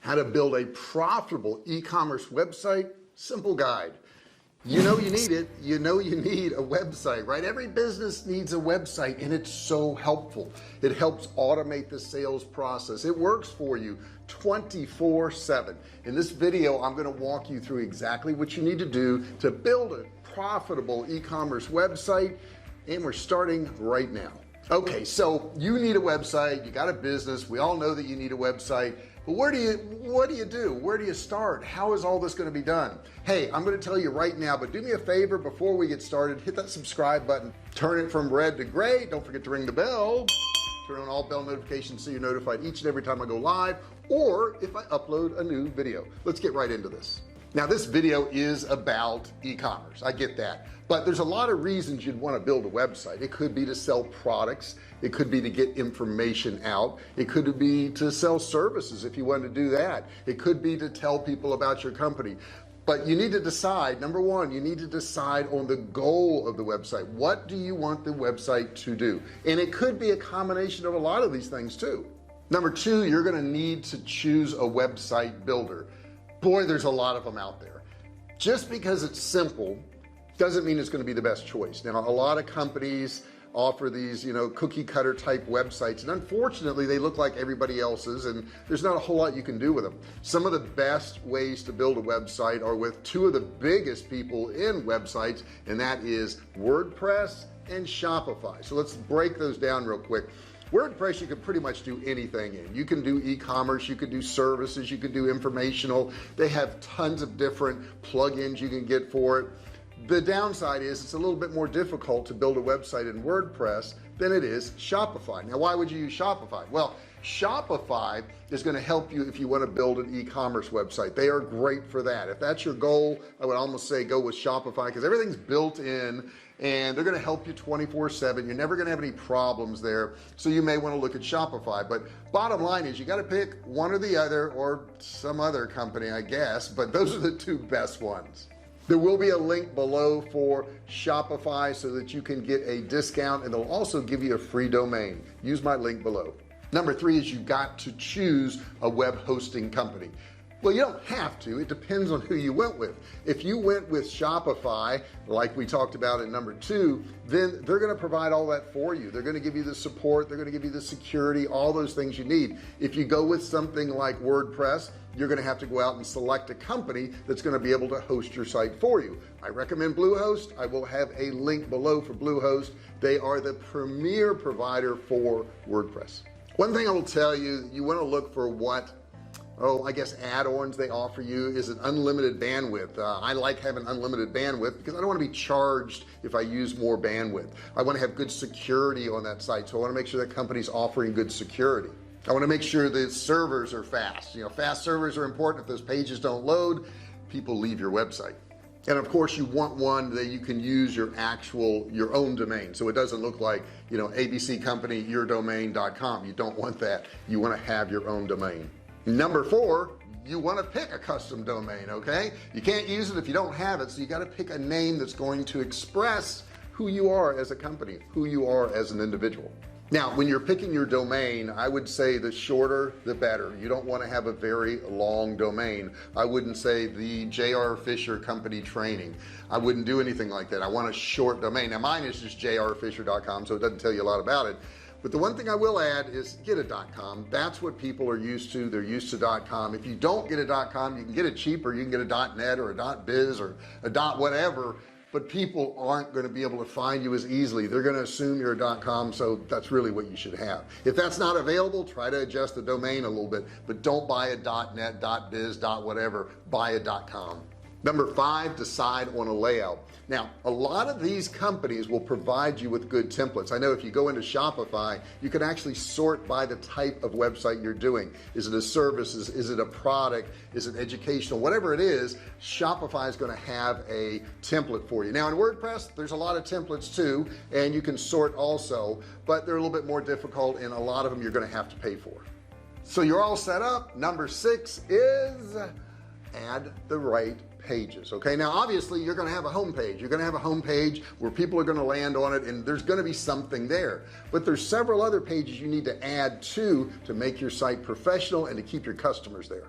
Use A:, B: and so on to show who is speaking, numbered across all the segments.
A: how to build a profitable e-commerce website. Simple guide. You know you need it. You know you need a website, right? Every business needs a website, and it's so helpful. It helps automate the sales process. It works for you 24/7. In this video, I'm going to walk you through exactly what you need to do to build a profitable e-commerce website, and we're starting right now. Okay, so you need a website. You got a business. We all know that you need a website. But what do you do? Where do you start? How is all this going to be done? Hey, I'm going to tell you right now, but do me a favor before we get started. Hit that subscribe button, turn it from red to gray. Don't forget to ring the bell, turn on all bell notifications so you're notified each and every time I go live or if I upload a new video. Let's get right into this. Now, this video is about e-commerce. I get that, but there's a lot of reasons you'd want to build a website. It could be to sell products. It could be to get information out. It could be to sell services if you want to do that. It could be to tell people about your company. But you need to decide, number one, you need to decide on the goal of the website. What do you want the website to do? And it could be a combination of a lot of these things too. Number two, you're going to need to choose a website builder. Boy, there's a lot of them out there. Just because it's simple doesn't mean it's going to be the best choice. Now, a lot of companies offer these, cookie cutter type websites, and unfortunately they look like everybody else's, and there's not a whole lot you can do with them. Some of the best ways to build a website are with two of the biggest people in websites, and that is WordPress and Shopify. So let's break those down real quick. WordPress, you can pretty much do anything in. You can do e-commerce, you can do services, you can do informational. They have tons of different plugins you can get for it. The downside is it's a little bit more difficult to build a website in WordPress than it is Shopify. Now, why would you use Shopify? Well, Shopify is going to help you if you want to build an e-commerce website. They are great for that. If that's your goal, I would almost say go with Shopify because everything's built in and they're going to help you 24/7. You're never going to have any problems there. So you may want to look at Shopify, but bottom line is you got to pick one or the other or some other company, I guess, but those are the two best ones. There will be a link below for Shopify so that you can get a discount, and they'll also give you a free domain. Use my link below. Number three is you got to choose a web hosting company. Well, you don't have to. It depends on who you went with. If you went with Shopify, like we talked about in number two, then they're going to provide all that for you. They're going to give you the support. They're going to give you the security, all those things you need. If you go with something like WordPress, you're going to have to go out and select a company that's going to be able to host your site for you. I recommend Bluehost. I will have a link below for Bluehost. They are the premier provider for WordPress. One thing I will tell you, you want to look for what I guess add-ons they offer you. Is it unlimited bandwidth? I like having unlimited bandwidth because I don't want to be charged if I use more bandwidth. I want to have good security on that site, so I want to make sure that company's offering good security. I want to make sure that servers are fast. Fast servers are important. If those pages don't load, people leave your website. And of course you want one that you can use your own domain, so it doesn't look like ABC company yourdomain.com. You don't want that. You want to have your own domain. Number four, you want to pick a custom domain. Okay, you can't use it if you don't have it, so you got to pick a name that's going to express who you are as a company, who you are as an individual. Now, when you're picking your domain, I would say the shorter the better. You don't want to have a very long domain. I wouldn't say the J.R. Fisher Company Training. I wouldn't do anything like that. I want a short domain. Now mine is just jrfisher.com, so it doesn't tell you a lot about it. But the one thing I will add is get a .com. That's what people are used to. They're used to .com. If you don't get a .com, you can get it cheaper. You can get a .net or a .biz or a .whatever, but people aren't going to be able to find you as easily. They're going to assume you're a .com, so that's really what you should have. If that's not available, try to adjust the domain a little bit, but don't buy a .net, .biz, .whatever. Buy a .com. Number five, decide on a layout. Now, a lot of these companies will provide you with good templates. I know if you go into Shopify, you can actually sort by the type of website you're doing. Is it a service? Is it a product? Is it educational? Whatever it is, Shopify is going to have a template for you. Now in WordPress, there's a lot of templates too, and you can sort also, but they're a little bit more difficult, and a lot of them you're going to have to pay for. So you're all set up. Number six is add the right pages. Okay, now obviously you're going to have a home page. You're going to have a home page where people are going to land on it, and there's going to be something there, but there's several other pages you need to add to make your site professional and to keep your customers there.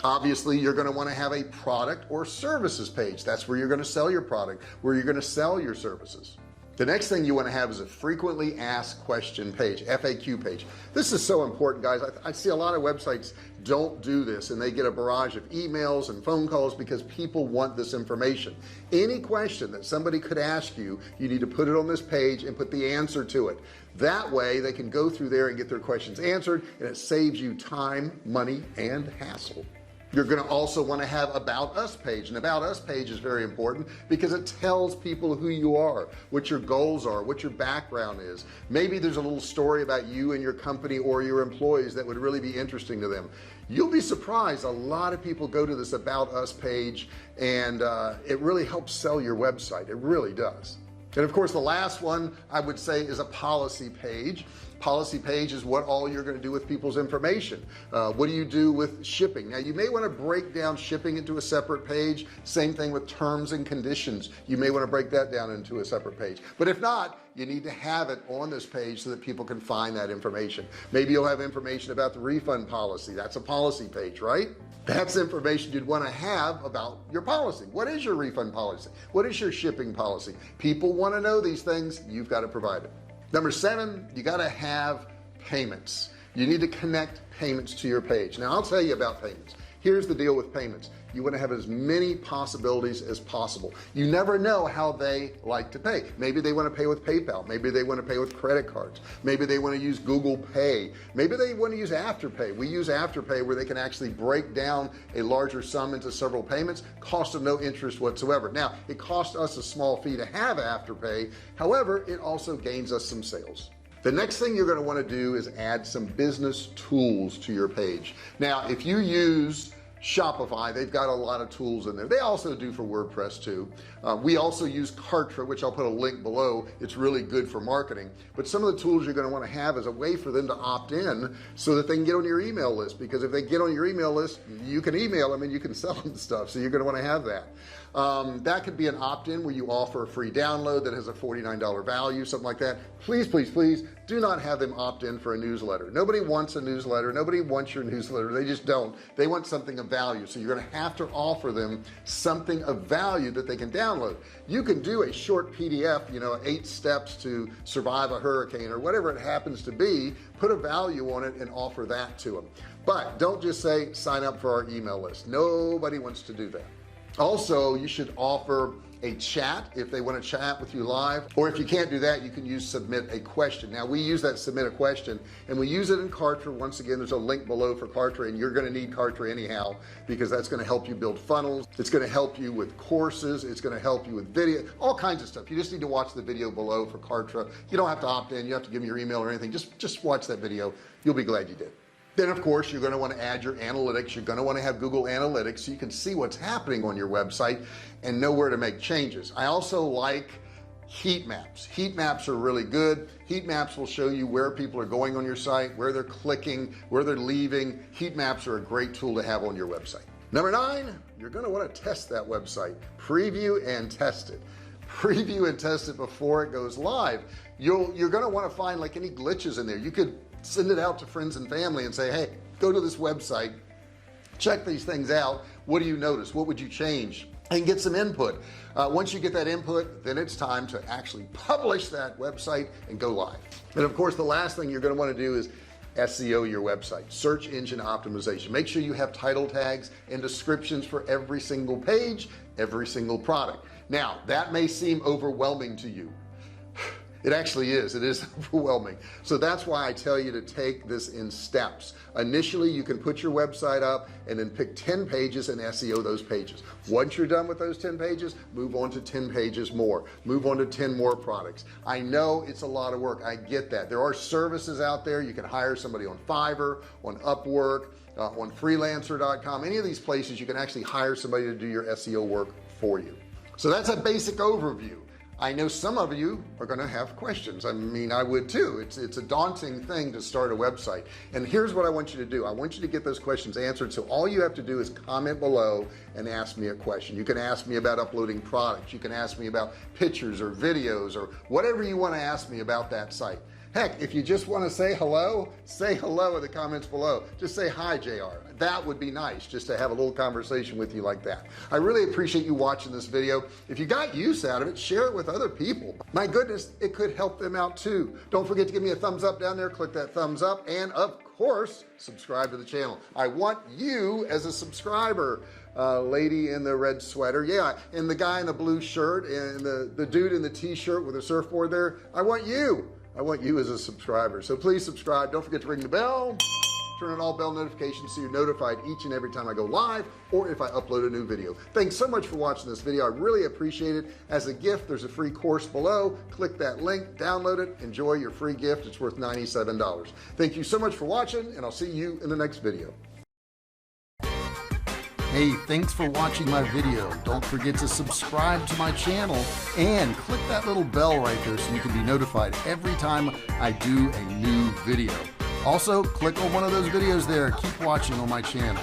A: Obviously you're going to want to have a product or services page. That's where you're going to sell your product, where you're going to sell your services. The next thing you want to have is a frequently asked question page, FAQ page. This is so important, guys. I see a lot of websites don't do this, and they get a barrage of emails and phone calls because people want this information. Any question that somebody could ask you, you need to put it on this page and put the answer to it. That way they can go through there and get their questions answered, and it saves you time, money, and hassle. You're going to also want to have about us page. An about us page is very important because it tells people who you are, what your goals are, what your background is. Maybe there's a little story about you and your company or your employees that would really be interesting to them. You'll be surprised, a lot of people go to this about us page, and it really helps sell your website. It really does. And of course the last one I would say is a policy page. Policy page is what all you're going to do with people's information. What do you do with shipping? Now you may want to break down shipping into a separate page. Same thing with terms and conditions. You may want to break that down into a separate page, but if not, you need to have it on this page so that people can find that information. Maybe you'll have information about the refund policy. That's a policy page, right? That's information you'd want to have about your policy. What is your refund policy? What is your shipping policy? People want to know these things. You've got to provide it. Number 7, you got to have payments. You need to connect payments to your page. Now I'll tell you about payments. Here's the deal with payments. You want to have as many possibilities as possible. You never know how they like to pay. Maybe they want to pay with PayPal. Maybe they want to pay with credit cards. Maybe they want to use Google Pay. Maybe they want to use Afterpay. We use Afterpay where they can actually break down a larger sum into several payments, cost of no interest whatsoever. Now it costs us a small fee to have Afterpay. However, it also gains us some sales. The next thing you're going to want to do is add some business tools to your page. Now if you use Shopify, they've got a lot of tools in there. They also do for WordPress too. We also use Kartra, which I'll put a link below. It's really good for marketing, but some of the tools you're going to want to have is a way for them to opt in so that they can get on your email list, because if they get on your email list, you can email them and you can sell them stuff. So you're going to want to have that. That could be an opt-in where you offer a free download that has a $49 value, something like that. Please, please, please do not have them opt in for a newsletter. Nobody wants a newsletter. Nobody wants your newsletter. They just don't. They want something of value. So you're going to have to offer them something of value that they can download. You can do a short PDF, 8 steps to survive a hurricane or whatever it happens to be, put a value on it and offer that to them. But don't just say sign up for our email list. Nobody wants to do that. Also, you should offer a chat if they want to chat with you live, or if you can't do that, you can use submit a question. Now we use that submit a question and we use it in Kartra. Once again, there's a link below for Kartra, and you're going to need Kartra anyhow, because that's going to help you build funnels. It's going to help you with courses. It's going to help you with video, all kinds of stuff. You just need to watch the video below for Kartra. You don't have to opt in. You have to give me your email or anything. Just watch that video. You'll be glad you did. Then of course you're going to want to add your analytics. You're going to want to have Google Analytics so you can see what's happening on your website and know where to make changes. I also like heat maps. Heat maps are really good. Heat maps will show you where people are going on your site, where they're clicking, where they're leaving. Heat maps are a great tool to have on your website. Number 9, you're going to want to test that website. Preview and test it. Preview and test it before it goes live. You're going to want to find like any glitches in there. You could send it out to friends and family and say, hey, go to this website, check these things out. What do you notice? What would you change? And get some input. Once you get that input, then it's time to actually publish that website and go live. And of course, the last thing you're going to want to do is SEO your website, search engine optimization. Make sure you have title tags and descriptions for every single page, every single product. Now that may seem overwhelming to you. It actually is. It is overwhelming. So that's why I tell you to take this in steps. Initially, you can put your website up and then pick 10 pages and SEO those pages. Once you're done with those 10 pages, move on to 10 pages more, move on to 10 more products. I know it's a lot of work. I get that. There are services out there. You can hire somebody on Fiverr, on Upwork, on freelancer.com. Any of these places, you can actually hire somebody to do your SEO work for you. So that's a basic overview. I know some of you are going to have questions. I mean, I would too. It's a daunting thing to start a website. And here's what I want you to do. I want you to get those questions answered. So all you have to do is comment below and ask me a question. You can ask me about uploading products. You can ask me about pictures or videos or whatever you want to ask me about that site. Heck, if you just want to say hello in the comments below. Just say hi, JR. That would be nice, just to have a little conversation with you like that. I really appreciate you watching this video. If you got use out of it, share it with other people. My goodness, it could help them out too. Don't forget to give me a thumbs up down there. Click that thumbs up, and of course subscribe to the channel. I want you as a subscriber. Lady in the red sweater, yeah, and the guy in the blue shirt, and the dude in the t-shirt with a surfboard there. I want you as a subscriber. So please subscribe. Don't forget to ring the bell, turn on all bell notifications so you're notified each and every time I go live or if I upload a new video. Thanks so much for watching this video. I really appreciate it. As a gift, there's a free course below. Click that link, download it, enjoy your free gift. It's worth $97. Thank you so much for watching, and I'll see you in the next video. Hey, thanks for watching my video. Don't forget to subscribe to my channel and click that little bell right there so you can be notified every time I do a new video. Also, click on one of those videos there. Keep watching on my channel.